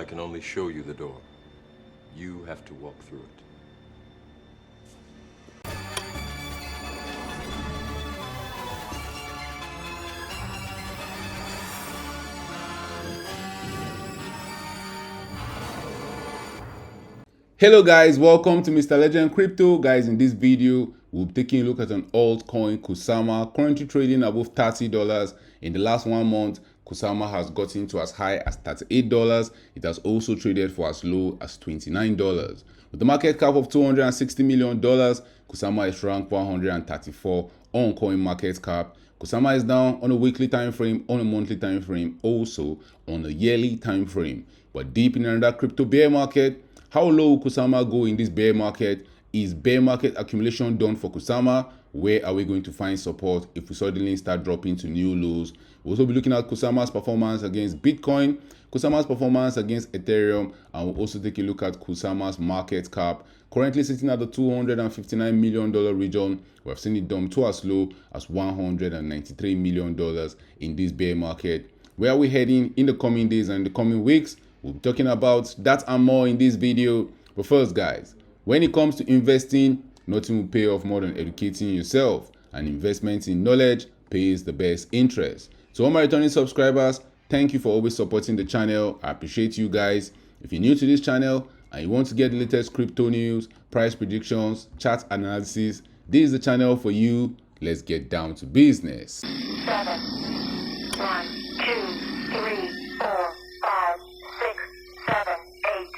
can only show you the door. You have to walk through it. Hello guys, welcome to Mr. Legend Crypto. Guys, in this video, we'll be taking a look at an altcoin, Kusama, currently trading above $30. In the last 1 month, Kusama has gotten to as high as $38. It has also traded for as low as $29. With the market cap of $260 million, Kusama is ranked 134 on coin market cap. Kusama is down on a weekly time frame, on a monthly time frame, also on a yearly time frame. But deep in another crypto bear market, how low will Kusama go in this bear market? Is bear market accumulation done for Kusama? Where are we going to find support if we suddenly start dropping to new lows? We'll also be looking at Kusama's performance against Bitcoin, Kusama's performance against Ethereum, and we'll also take a look at Kusama's market cap, currently sitting at the $259 million region. We have seen it dump to as low as $193 million in this bear market. Where are we heading in the coming days and in the coming weeks? We'll be talking about that and more in this video. But first, guys, when it comes to investing, nothing will pay off more than educating yourself, and investment in knowledge pays the best interest. So all my returning subscribers, thank you for always supporting the channel. I appreciate you guys. If you're new to this channel and you want to get the latest crypto news, price predictions, chart analysis, this is the channel for you. Let's get down to business. 7, 1, 2, 3, 4, 5, 6, 7, 8.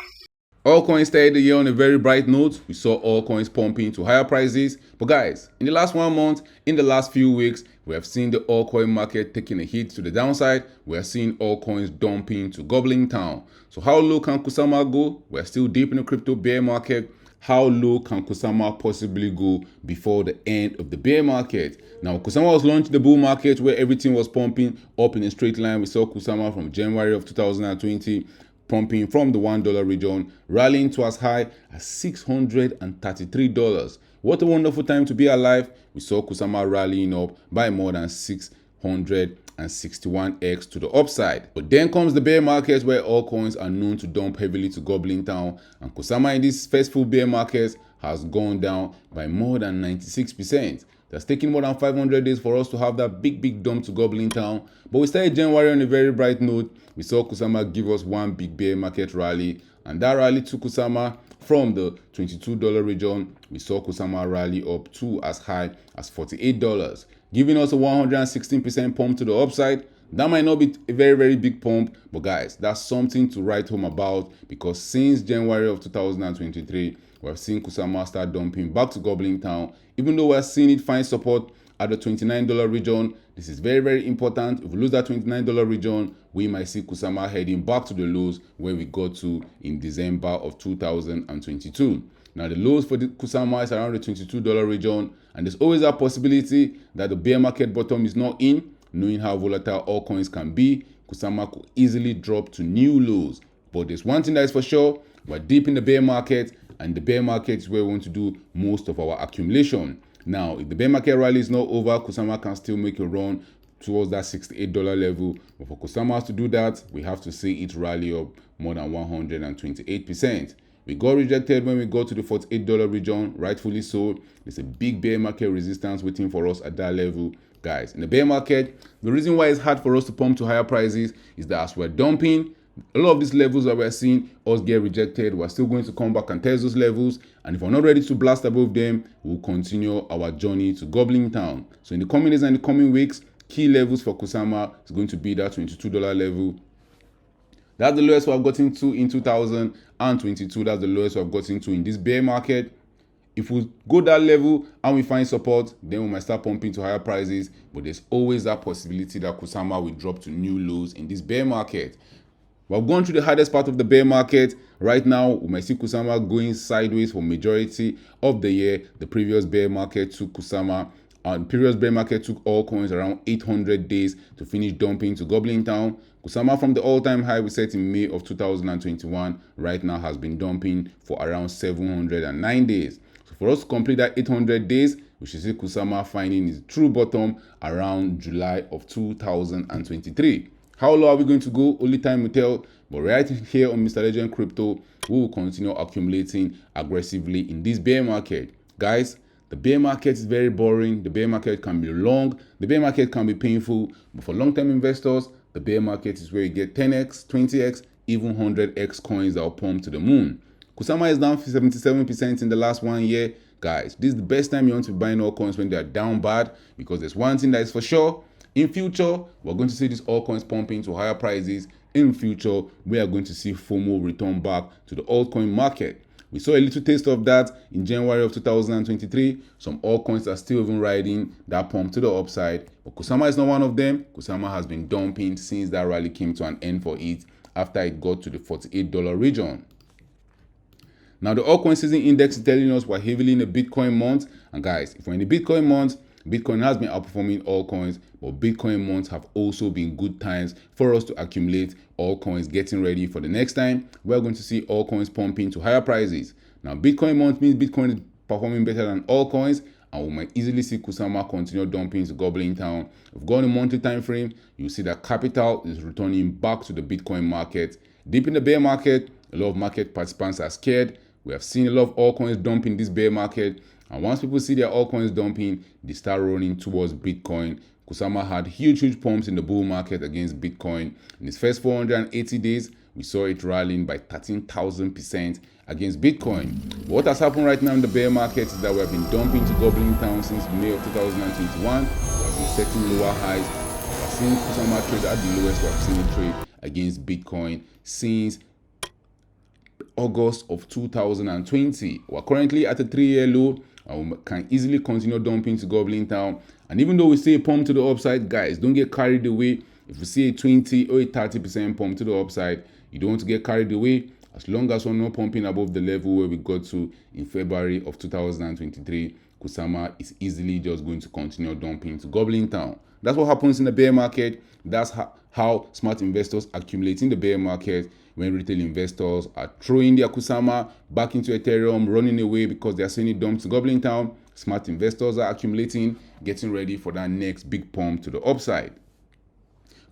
Altcoins started the year on a very bright note. We saw altcoins pumping to higher prices. But guys, in the last 1 month, in the last few weeks, we have seen the altcoin market taking a hit to the downside. We are seeing altcoins dumping to gobbling town. So how low can Kusama go? We're still deep in the crypto bear market. How low can Kusama possibly go before the end of the bear market? Now, Kusama was launched in the bull market where everything was pumping up in a straight line. We saw Kusama from January of 2020 pumping from the $1 region, rallying to as high as $633. What a wonderful time to be alive. We saw Kusama rallying up by more than 661x to the upside. But then comes the bear market where altcoins are known to dump heavily to gobbling town, and Kusama in this first full bear market has gone down by more than 96%. That's taken more than 500 days for us to have that big dump to gobbling town. But we started January on a very bright note. We saw Kusama give us one big bear market rally, and that rally took Kusama from the $22 region. We saw Kusama rally up to as high as $48, giving us a 116% pump to the upside. That might not be a very big pump, but guys, that's something to write home about, because since January of 2023, we have seen Kusama start dumping back to gobbling town. Even though we're seeing it find support at the $29 region, this is very important. If we lose that $29 region, we might see Kusama heading back to the lows where we got to in December of 2022. Now, the lows for the Kusama is around the $22 region, and there's always a possibility that the bear market bottom is not in. Knowing how volatile altcoins can be, Kusama could easily drop to new lows. But there's one thing that is for sure: we're deep in the bear market, and the bear market is where we want to do most of our accumulation. Now, if the bear market rally is not over, Kusama can still make a run towards that $68 level. But for Kusama to do that, we have to see it rally up more than 128%. We got rejected when we got to the $48 region, rightfully so. There's a big bear market resistance waiting for us at that level. Guys, in the bear market, the reason why it's hard for us to pump to higher prices is that as we're dumping, a lot of these levels that we're seeing us get rejected, we're still going to come back and test those levels. And if we're not ready to blast above them, we'll continue our journey to gobbling town. So in the coming days and the coming weeks, key levels for Kusama is going to be that $22 level. That's the lowest we've gotten to in 2022. That's the lowest we've gotten to in this bear market. If we go that level and we find support, then we might start pumping to higher prices. But there's always that possibility that Kusama will drop to new lows in this bear market. We've gone through the hardest part of the bear market. Right now, we might see Kusama going sideways for majority of the year. The previous bear market took Kusama, and previous bear market took altcoins around 800 days to finish dumping to gobbling town. Kusama, from the all-time high we set in May of 2021, right now has been dumping for around 709 days. So for us to complete that 800 days, we should see Kusama finding its true bottom around July of 2023. How low are we going to go? Only time will tell, But right here on Mr. Legend Crypto, we will continue accumulating aggressively in this bear market. Guys, the bear market is very boring. The bear market can be long. The bear market can be painful. But for long-term investors, the bear market is where you get 10x, 20x, even 100x coins that will pump to the moon. Kusama is down 77% in the last 1 year. Guys, this is the best time you want to be buying altcoins when they are down bad, because there's one thing that is for sure. In future, we're going to see these altcoins pumping to higher prices. In future, we are going to see FOMO return back to the altcoin market. We saw a little taste of that in January of 2023. Some altcoins are still even riding that pump to the upside. But Kusama is not one of them. Kusama has been dumping since that rally came to an end for it after it got to the $48 region. Now, the altcoin season index is telling us we're heavily in a Bitcoin month. And guys, if we're in a Bitcoin month, Bitcoin has been outperforming altcoins, but Bitcoin months have also been good times for us to accumulate altcoins, getting ready for the next time we're going to see altcoins pumping to higher prices. Now, Bitcoin month means Bitcoin is performing better than altcoins, and we might easily see Kusama continue dumping to gobbling town. If we go on a monthly time frame, you see that capital is returning back to the Bitcoin market. Deep in the bear market, a lot of market participants are scared. We have seen a lot of altcoins dumping this bear market, and once people see their altcoins dumping, they start running towards Bitcoin. Kusama had huge pumps in the bull market against Bitcoin. In its first 480 days, we saw it rallying by 13,000% against Bitcoin. But what has happened right now in the bear market is that we have been dumping to gobbling town since May of 2021. We have been setting lower highs. We have seen Kusama trade at the lowest we have seen it trade against Bitcoin since August of 2020. We're currently at a 3-year low, and we can easily continue dumping to gobbling town. And even though we see a pump to the upside, guys, don't get carried away. If we see a 20 or a 30% pump to the upside, you don't want to get carried away. As long as we're not pumping above the level where we got to in February of 2023, Kusama is easily just going to continue dumping to gobbling town. That's what happens in the bear market. That's how smart investors accumulate in the bear market. When retail investors are throwing their Kusama back into Ethereum, running away because they are seeing it dump to gobbling town, smart investors are accumulating, getting ready for that next big pump to the upside.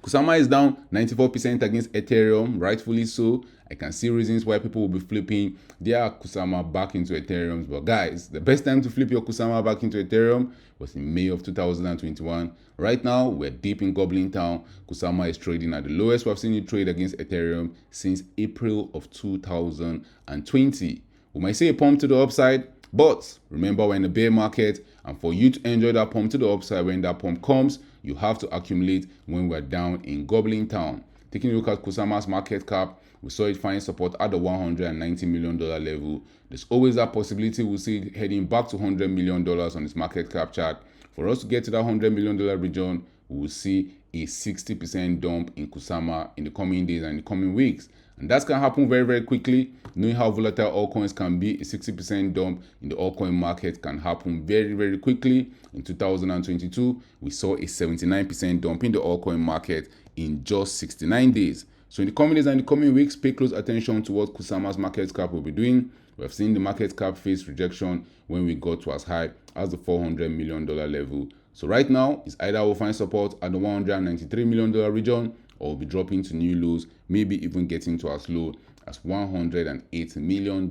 Kusama is down 94% against Ethereum, rightfully so. I can see reasons why people will be flipping their Kusama back into Ethereum. But guys, the best time to flip your Kusama back into Ethereum was in May of 2021. Right now, we're deep in gobbling town. Kusama is trading at the lowest we've seen it trade against Ethereum since April of 2020. We might see a pump to the upside, but remember, we're in the bear market, and for you to enjoy that pump to the upside when that pump comes, you have to accumulate when we're down in gobbling town. Taking a look at Kusama's market cap, we saw it find support at the $190 million level. There's always that possibility we'll see it heading back to $100 million on its market cap chart. For us to get to that $100 million region, we will see a 60% dump in Kusama in the coming days and in the coming weeks. And that's going to happen very quickly. Knowing how volatile altcoins can be, a 60% dump in the altcoin market can happen very quickly. In 2022, we saw a 79% dump in the altcoin market in just 69 days. So in the coming days and in the coming weeks, pay close attention to what Kusama's market cap will be doing. We have seen the market cap face rejection when we got to as high as the $400 million level. So right now, it's either we'll find support at the $193 million region, or we'll be dropping to new lows, maybe even getting to as low as $108 million.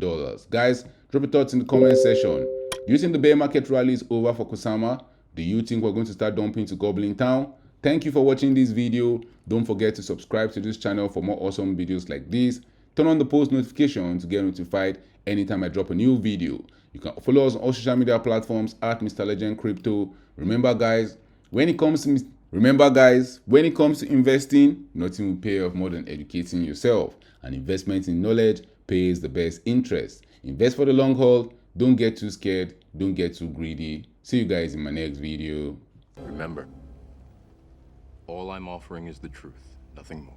Guys, drop your thoughts in the comment section. Do you think the bear market rally is over for Kusama? Do you think we're going to start dumping to gobbling town? Thank you for watching this video. Don't forget to subscribe to this channel for more awesome videos like this. Turn on the post notification to get notified anytime I drop a new video. You can follow us on all social media platforms at Mr. Legend Crypto. Remember guys, when it comes to investing, nothing will pay off more than educating yourself. And investment in knowledge pays the best interest. Invest for the long haul. Don't get too scared. Don't get too greedy. See you guys in my next video. Remember, all I'm offering is the truth, nothing more.